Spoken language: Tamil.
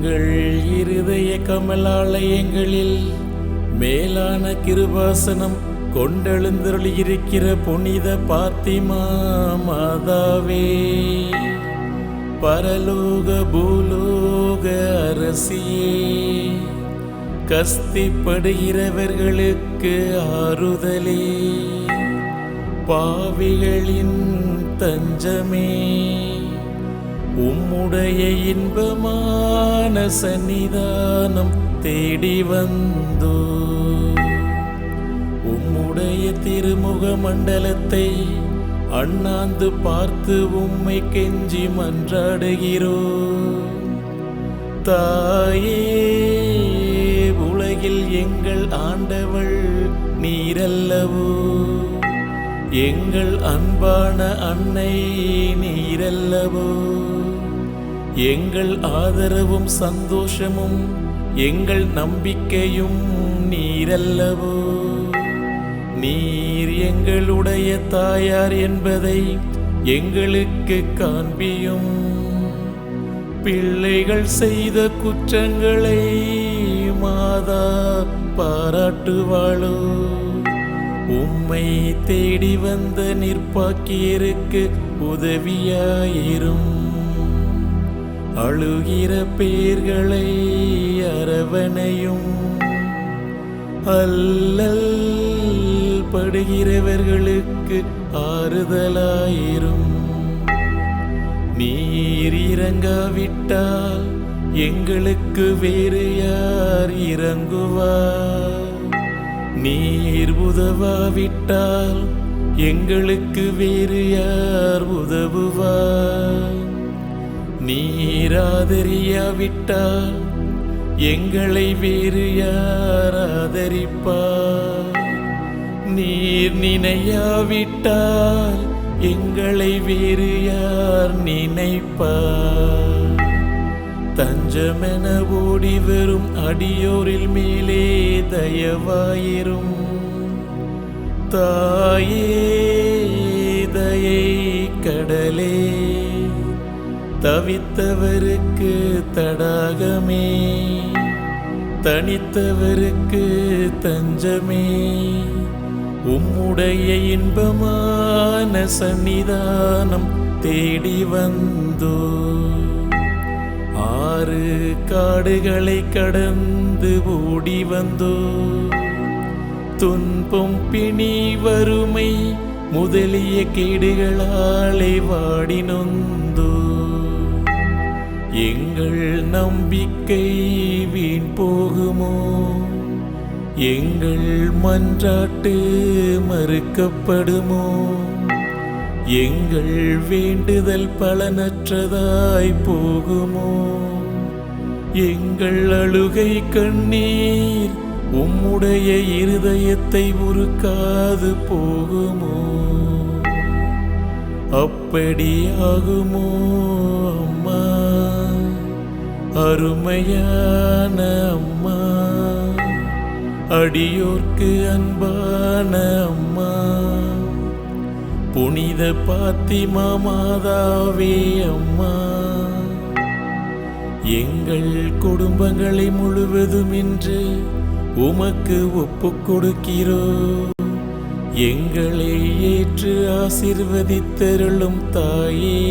எங்கள் இருதய கமலாலயங்களில் மேலான கிருபாசனம் கொண்டெழுந்தருளியிருக்கிற புனித பாத்திமா மாதாவே, பரலோக பூலோக அரசியே, கஸ்திப்படுகிறவர்களுக்கு ஆறுதலே, பாவிகளின் தஞ்சமே, உம்முடைய இன்பமான சந்நிதானம் தேடி வந்தோ. உம்முடைய திருமுக மண்டலத்தை அண்ணாந்து பார்த்து உம்மை கெஞ்சி மன்றாடுகிறோ. தாயே, உலகில் எங்கள் ஆண்டவள் நீரல்லவோ, எங்கள் அன்பான அன்னை நீரல்லவோ, எங்கள் ஆதரவும் சந்தோஷமும் எங்கள் நம்பிக்கையும் நீரல்லவோ. நீர் எங்களுடைய தாயார் என்பதை எங்களுக்கு காண்பியும். பிள்ளைகள் செய்த குற்றங்களை மாதா பாராட்டுவாளோ. உம்மை தேடி வந்த நிற்பாக்கியருக்கு உதவியாயிரும். அழுகிற பேர்களை அரவணையும். அல்லல் படுகிறவர்களுக்கு ஆறுதலாயிரும். நீர் இறங்காவிட்டால் எங்களுக்கு வேறு யார் இறங்குவார்? நீர் உதவாவிட்டால் எங்களுக்கு வேறு யார் உதவுவார்? நீர் ஆதரியாவிட்டால் எங்களை வேறு யார் ஆதரிப்பார்? நீர் நினையாவிட்டால் எங்களை வேறு யார் நினைப்பார்? தஞ்சமென ஓடி வரும் அடியோரில் மேலே தயவாயிரும். தாயே, தயை கடலே, தவித்தவருக்கு தடாகமே, தனித்தவருக்கு தஞ்சமே, உம்முடைய இன்பமான சந்நிதானம் தேடி வந்தோ. ஆறு காடுகளை கடந்து ஓடி வந்தோ. துன்பம் பிணி வறுமை முதலிய கேடுகளாலே வாடி நொந்தோ. எங்கள் நம்பிக்கை வீண் போகுமோ? எங்கள் மன்றாட்டு மறுக்கப்படுமோ? எங்கள் வேண்டுதல் பலனற்றதாய் போகுமோ? எங்கள் அழுகை கண்ணீர் உம்முடைய இருதயத்தை உருக்காது போகுமோ? அப்படியாகுமோ அம்மா, அருமையான அம்மா, அடியோர்க்கு அன்பான அம்மா, புனித பாத்திமா மாதாவே அம்மா, எங்கள் குடும்பங்களை முழுவதும் இன்று உமக்கு ஒப்புக் கொடுக்கிறோ. எங்களை ஏற்று ஆசீர்வதித்தருளும் தாயே.